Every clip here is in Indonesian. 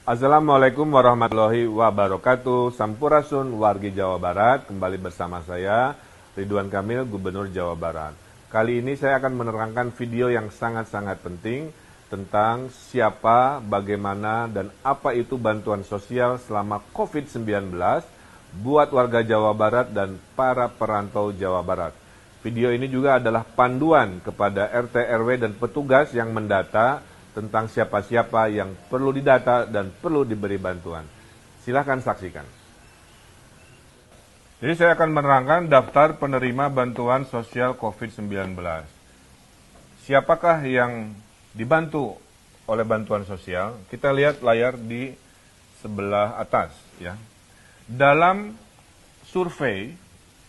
Assalamualaikum warahmatullahi wabarakatuh. Sampurasun wargi Jawa Barat. Kembali bersama saya Ridwan Kamil, Gubernur Jawa Barat. Kali ini saya akan menerangkan video yang sangat-sangat penting tentang siapa, bagaimana, dan apa itu bantuan sosial selama COVID-19 buat warga Jawa Barat dan para perantau Jawa Barat. Video ini juga adalah panduan kepada RT, RW, dan petugas yang mendata tentang siapa-siapa yang perlu didata dan perlu diberi bantuan. Silahkan saksikan. Jadi saya akan menerangkan daftar penerima bantuan sosial COVID-19. Siapakah yang dibantu oleh bantuan sosial? Kita lihat layar di sebelah atas, ya. Dalam survei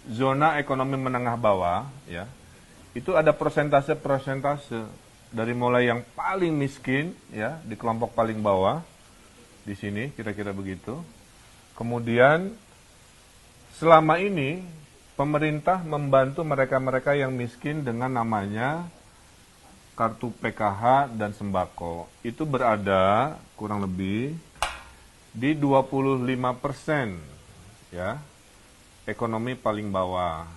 zona ekonomi menengah bawah, ya, itu ada persentase-persentase dari mulai yang paling miskin, ya, di kelompok paling bawah, di sini kira-kira begitu. Kemudian selama ini pemerintah membantu mereka-mereka yang miskin dengan namanya kartu PKH dan sembako. Itu berada kurang lebih di 25%, ya, ekonomi paling bawah,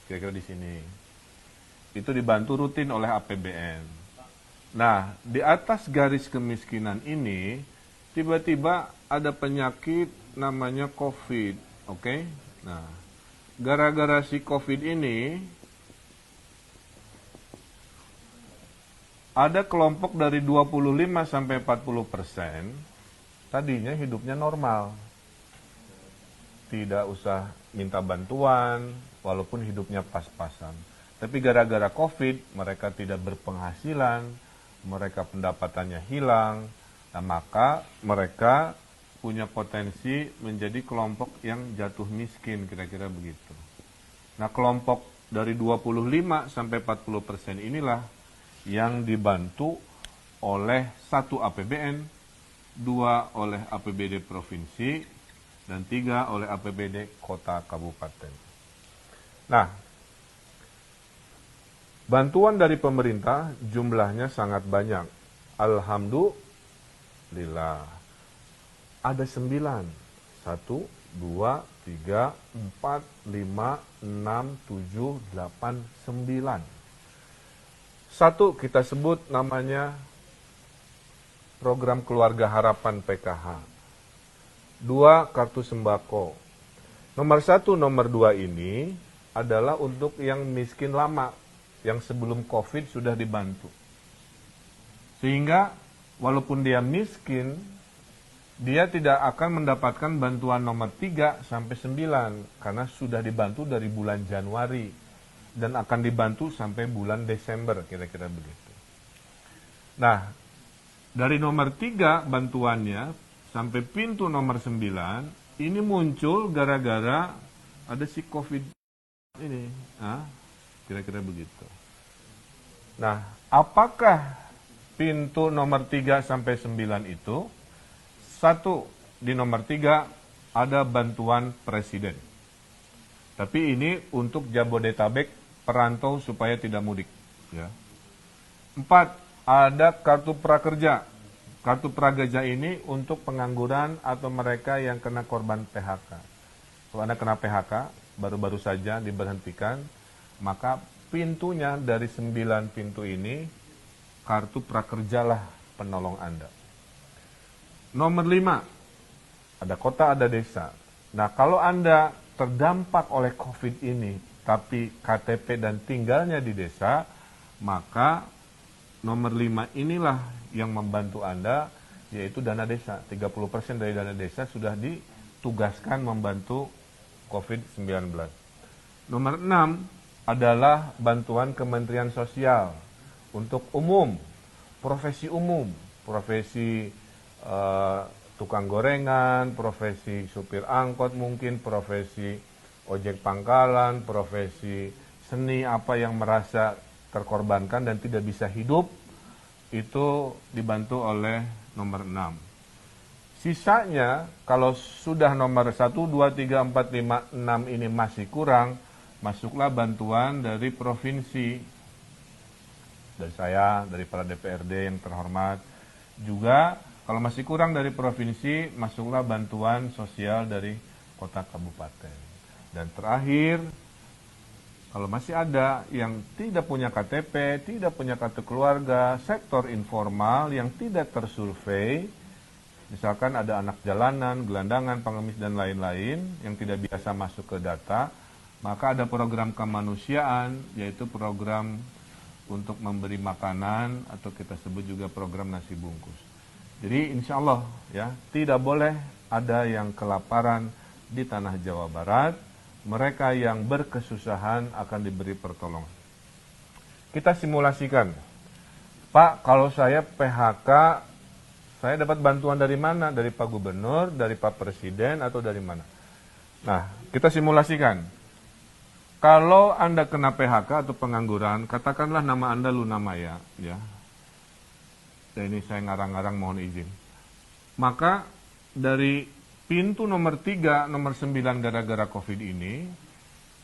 kira-kira di sini. Itu dibantu rutin oleh APBN. Nah, di atas garis kemiskinan ini, tiba-tiba ada penyakit namanya COVID, oke? Nah, gara-gara si COVID ini, ada kelompok dari 25-40%, tadinya hidupnya normal. Tidak usah minta bantuan, walaupun hidupnya pas-pasan. Tapi gara-gara COVID, mereka tidak berpenghasilan, mereka pendapatannya hilang, nah maka mereka punya potensi menjadi kelompok yang jatuh miskin, kira-kira begitu. Nah, kelompok dari 25-40% inilah yang dibantu oleh 1 APBN, 2 oleh APBD provinsi, dan 3 oleh APBD kota kabupaten. Nah, bantuan dari pemerintah jumlahnya sangat banyak. Alhamdulillah. Ada 9. 1, 2, 3, 4, 5, 6, 7, 8, 9. 1 kita sebut namanya program keluarga harapan PKH. 2, kartu sembako. Nomor 1, nomor 2 ini adalah untuk yang miskin lama, yang sebelum COVID sudah dibantu. Sehingga walaupun dia miskin, dia tidak akan mendapatkan bantuan nomor 3 sampai 9 karena sudah dibantu dari bulan Januari dan akan dibantu sampai bulan Desember, kira-kira begitu. Nah, dari nomor 3 bantuannya sampai pintu nomor 9 ini muncul gara-gara ada si COVID ini. Kira-kira begitu. Nah, apakah pintu nomor 3 sampai 9 itu? 1, di nomor 3 ada bantuan presiden. Tapi ini untuk Jabodetabek perantau supaya tidak mudik. Ya. 4, ada kartu prakerja. Kartu prakerja ini untuk pengangguran atau mereka yang kena korban PHK. Kalau Anda kena PHK, baru-baru saja diberhentikan, maka pintunya dari 9 pintu ini, kartu prakerjalah penolong Anda. Nomor 5, ada kota, ada desa. Nah, kalau Anda terdampak oleh COVID ini, tapi KTP dan tinggalnya di desa, maka nomor 5 inilah yang membantu Anda, yaitu dana desa. 30% dari dana desa sudah ditugaskan membantu COVID-19. Nomor 6, adalah bantuan Kementerian Sosial untuk umum, profesi tukang gorengan, profesi supir angkot mungkin, profesi ojek pangkalan, profesi seni, apa yang merasa terkorbankan dan tidak bisa hidup, itu dibantu oleh nomor 6. Sisanya, kalau sudah nomor 1, 2, 3, 4, 5, 6 ini masih kurang, masuklah bantuan dari provinsi, dari saya, dari para DPRD yang terhormat. Juga Kalau masih kurang dari provinsi, masuklah bantuan sosial dari kota kabupaten. Dan terakhir, kalau masih ada yang tidak punya KTP, tidak punya kartu keluarga, sektor informal yang tidak tersurvei, misalkan ada anak jalanan, gelandangan, pengemis, dan lain-lain yang tidak biasa masuk ke data, maka ada program kemanusiaan, yaitu program untuk memberi makanan, atau kita sebut juga program nasi bungkus. Jadi insya Allah ya, tidak boleh ada yang kelaparan di tanah Jawa Barat. Mereka yang berkesusahan akan diberi pertolongan. Kita simulasikan, Pak, kalau saya PHK, saya dapat bantuan dari mana? Dari Pak Gubernur, dari Pak Presiden, atau dari mana? Nah, kita simulasikan. Kalau Anda kena PHK atau pengangguran, katakanlah nama Anda Luna Maya, ya. Dan ini saya ngarang-ngarang, mohon izin. Maka dari pintu nomor 3, nomor 9 gara-gara COVID ini,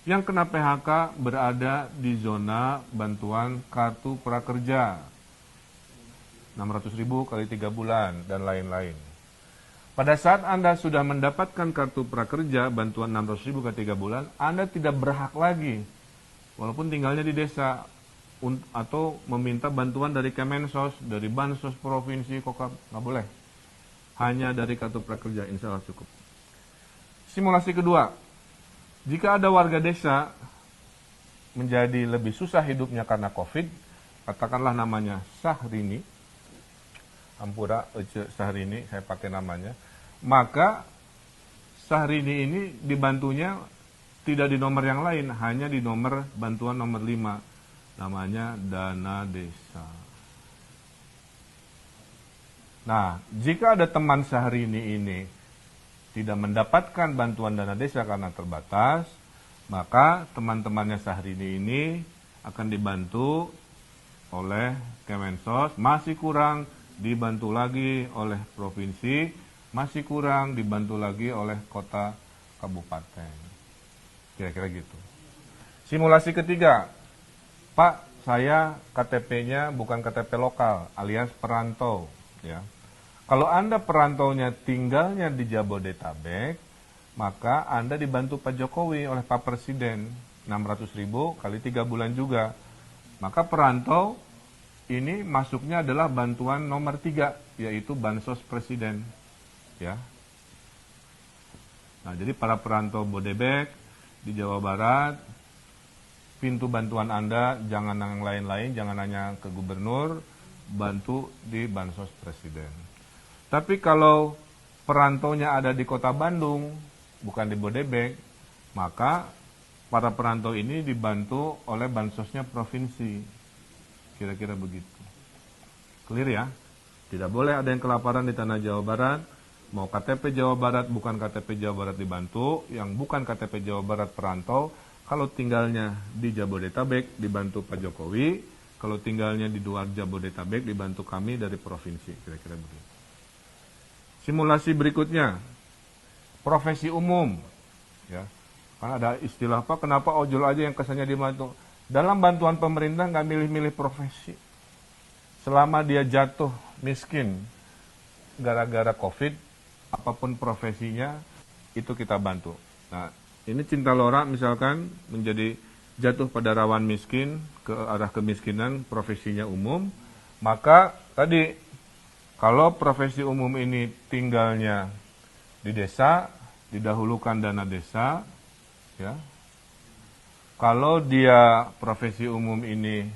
yang kena PHK berada di zona bantuan kartu prakerja. 600.000 kali 3 bulan, dan lain-lain. Pada saat Anda sudah mendapatkan kartu prakerja, bantuan 600.000 kali 3 bulan, Anda tidak berhak lagi, walaupun tinggalnya di desa, atau meminta bantuan dari Kemensos, dari Bansos Provinsi, Kokap, nggak boleh. Hanya dari kartu prakerja, insya Allah cukup. Simulasi kedua, jika ada warga desa menjadi lebih susah hidupnya karena COVID, katakanlah namanya Sahrini, Ampura Ece Sahrini, saya pakai namanya, maka Sahrini ini dibantunya tidak di nomor yang lain, hanya di nomor bantuan nomor 5, namanya dana desa. Nah, jika ada teman Sahrini ini tidak mendapatkan bantuan dana desa karena terbatas, maka teman-temannya Sahrini ini akan dibantu oleh Kemensos, masih kurang dibantu lagi oleh provinsi, masih kurang dibantu lagi oleh kota kabupaten. Kira-kira gitu. Simulasi ketiga, Pak, saya KTP-nya bukan KTP lokal, alias perantau, ya. Kalau Anda perantaunya tinggalnya di Jabodetabek, maka Anda dibantu Pak Jokowi oleh Pak Presiden, 600.000 kali 3 bulan juga. Maka perantau ini masuknya adalah bantuan nomor 3, yaitu Bansos Presiden. Ya. Nah, jadi para perantau Bodebek di Jawa Barat, pintu bantuan Anda jangan yang lain-lain, jangan hanya ke gubernur, bantu di Bansos Presiden. Tapi kalau perantaunya ada di kota Bandung, bukan di Bodebek, maka para perantau ini dibantu oleh bansosnya provinsi. Kira-kira begitu. Clear ya? Tidak boleh ada yang kelaparan di tanah Jawa Barat. Mau KTP Jawa Barat, bukan KTP Jawa Barat dibantu. Yang bukan KTP Jawa Barat perantau, kalau tinggalnya di Jabodetabek dibantu Pak Jokowi. Kalau tinggalnya di luar Jabodetabek dibantu kami dari provinsi. Kira-kira begitu. Simulasi berikutnya, profesi umum, ya. Karena ada istilah apa? Kenapa ojol aja yang kesannya dibantu? Dalam bantuan pemerintah nggak milih-milih profesi. Selama dia jatuh miskin gara-gara COVID, apapun profesinya itu kita bantu. Nah, ini Cinta Lora misalkan menjadi jatuh pada rawan miskin ke arah kemiskinan, profesinya umum, maka tadi kalau profesi umum ini tinggalnya di desa, didahulukan dana desa, ya. Kalau dia profesi umum ini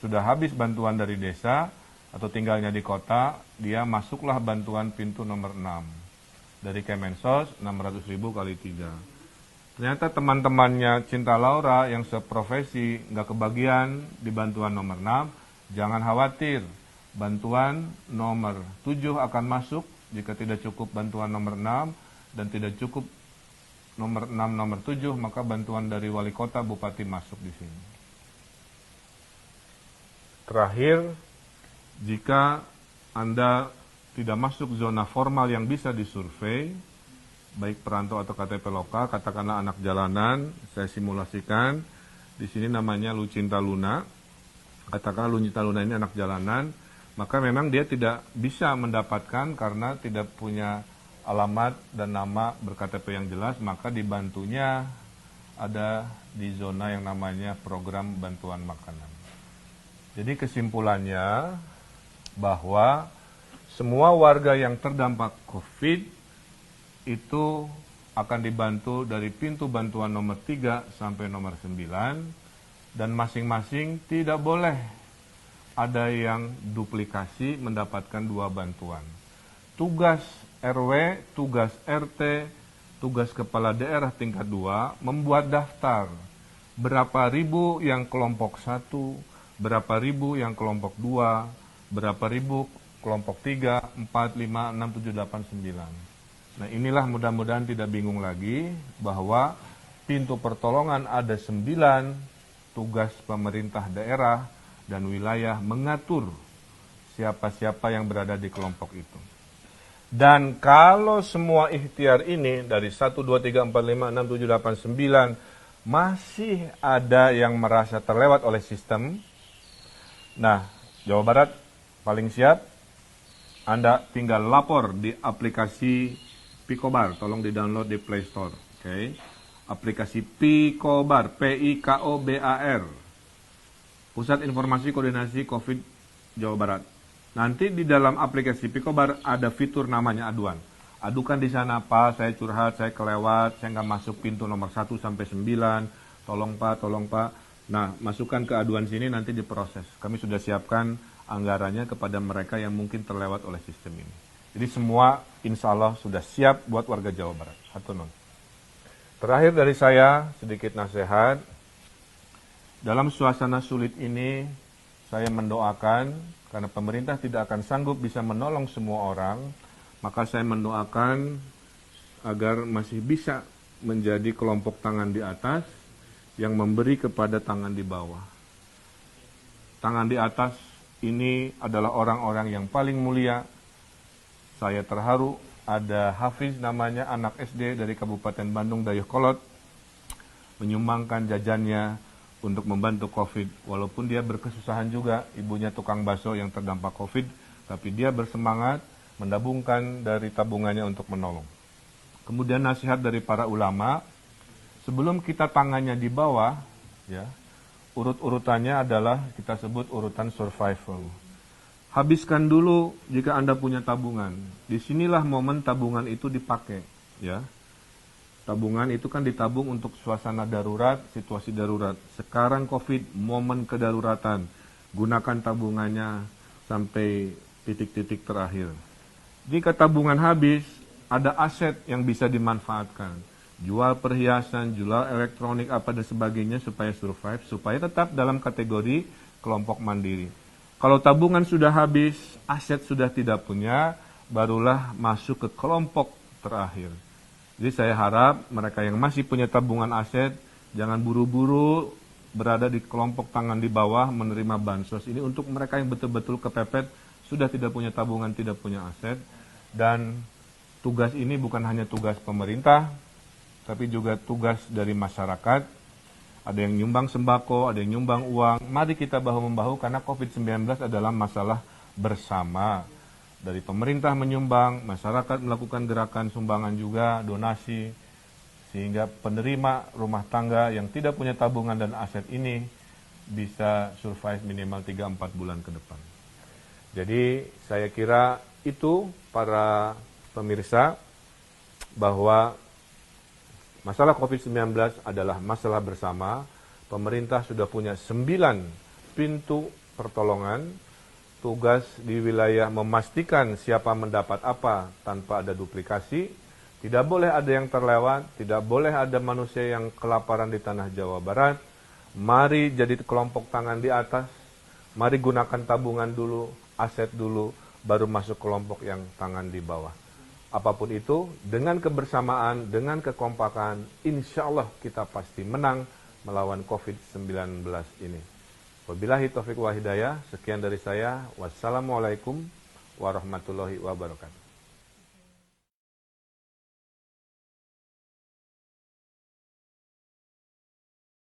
sudah habis bantuan dari desa atau tinggalnya di kota, dia masuklah bantuan pintu nomor 6 dari Kemensos, 600.000 kali 3. Ternyata teman-temannya Cinta Laura yang seprofesi nggak kebagian di bantuan nomor 6, jangan khawatir. Bantuan nomor 7 akan masuk jika tidak cukup bantuan nomor 6 dan tidak cukup nomor 6, nomor 7, maka bantuan dari wali kota, bupati masuk di sini. Terakhir, jika Anda tidak masuk zona formal yang bisa disurvei, baik perantau atau KTP lokal, katakanlah anak jalanan, saya simulasikan, di sini namanya Lucinta Luna, katakanlah Lucinta Luna ini anak jalanan, maka memang dia tidak bisa mendapatkan karena tidak punya alamat dan nama ber-KTP yang jelas, maka dibantunya ada di zona yang namanya program bantuan makanan. Jadi kesimpulannya bahwa semua warga yang terdampak COVID itu akan dibantu dari pintu bantuan nomor 3 sampai nomor 9, dan masing-masing tidak boleh ada yang duplikasi mendapatkan 2 bantuan. Tugas RW, tugas RT, tugas kepala daerah tingkat 2 membuat daftar berapa ribu yang kelompok 1, berapa ribu yang kelompok 2, berapa ribu kelompok 3, 4, 5, 6, 7, 8, 9. Nah inilah mudah-mudahan tidak bingung lagi bahwa pintu pertolongan ada 9, tugas pemerintah daerah dan wilayah mengatur siapa-siapa yang berada di kelompok itu. Dan kalau semua ikhtiar ini dari 1, 2, 3, 4, 5, 6, 7, 8, 9 masih ada yang merasa terlewat oleh sistem, nah Jawa Barat paling siap, Anda tinggal lapor di aplikasi Pikobar, tolong di-download di Play Store. Okay. Aplikasi Pikobar, P-I-K-O-B-A-R, Pusat Informasi Koordinasi COVID Jawa Barat. Nanti di dalam aplikasi Pikobar ada fitur namanya aduan. Adukan di sana, Pak, saya curhat, saya kelewat, saya nggak masuk pintu nomor 1 sampai 9, tolong Pak. Nah, masukkan ke aduan sini nanti diproses. Kami sudah siapkan anggarannya kepada mereka yang mungkin terlewat oleh sistem ini. Jadi semua insya Allah sudah siap buat warga Jawa Barat. Hatunun. Terakhir dari saya, sedikit nasihat. Dalam suasana sulit ini, saya mendoakan, karena pemerintah tidak akan sanggup bisa menolong semua orang, maka saya mendoakan agar masih bisa menjadi kelompok tangan di atas yang memberi kepada tangan di bawah. Tangan di atas ini adalah orang-orang yang paling mulia. Saya terharu ada Hafiz namanya, anak SD dari Kabupaten Bandung Dayakolot, menyumbangkan jajannya untuk membantu COVID. Walaupun dia berkesusahan juga, ibunya tukang bakso yang terdampak COVID, tapi dia bersemangat mendabungkan dari tabungannya untuk menolong. Kemudian nasihat dari para ulama, sebelum kita tangannya di bawah, ya, urut-urutannya adalah kita sebut urutan survival. Habiskan dulu jika Anda punya tabungan. Disinilah momen tabungan itu dipakai, ya. Tabungan itu kan ditabung untuk suasana darurat, situasi darurat. Sekarang COVID, momen kedaruratan. Gunakan tabungannya sampai titik-titik terakhir. Jika tabungan habis, ada aset yang bisa dimanfaatkan. Jual perhiasan, jual elektronik, apa dan sebagainya supaya survive, supaya tetap dalam kategori kelompok mandiri. Kalau tabungan sudah habis, aset sudah tidak punya, barulah masuk ke kelompok terakhir. Jadi saya harap mereka yang masih punya tabungan aset, jangan buru-buru berada di kelompok tangan di bawah menerima bansos. Ini untuk mereka yang betul-betul kepepet, sudah tidak punya tabungan, tidak punya aset. Dan tugas ini bukan hanya tugas pemerintah, tapi juga tugas dari masyarakat. Ada yang nyumbang sembako, ada yang nyumbang uang. Mari kita bahu-membahu karena COVID-19 adalah masalah bersama. Dari pemerintah menyumbang, masyarakat melakukan gerakan sumbangan juga, donasi. Sehingga penerima rumah tangga yang tidak punya tabungan dan aset ini bisa survive minimal 3-4 bulan ke depan. Jadi saya kira itu para pemirsa bahwa masalah COVID-19 adalah masalah bersama. Pemerintah sudah punya 9 pintu pertolongan. Tugas di wilayah memastikan siapa mendapat apa tanpa ada duplikasi. Tidak boleh ada yang terlewat, tidak boleh ada manusia yang kelaparan di tanah Jawa Barat. Mari jadi kelompok tangan di atas. Mari gunakan tabungan dulu, aset dulu, baru masuk kelompok yang tangan di bawah. Apapun itu, dengan kebersamaan, dengan kekompakan, insya Allah kita pasti menang melawan COVID-19 ini. Wabillahi taufiq wa hidayah, sekian dari saya. Wassalamualaikum warahmatullahi wabarakatuh.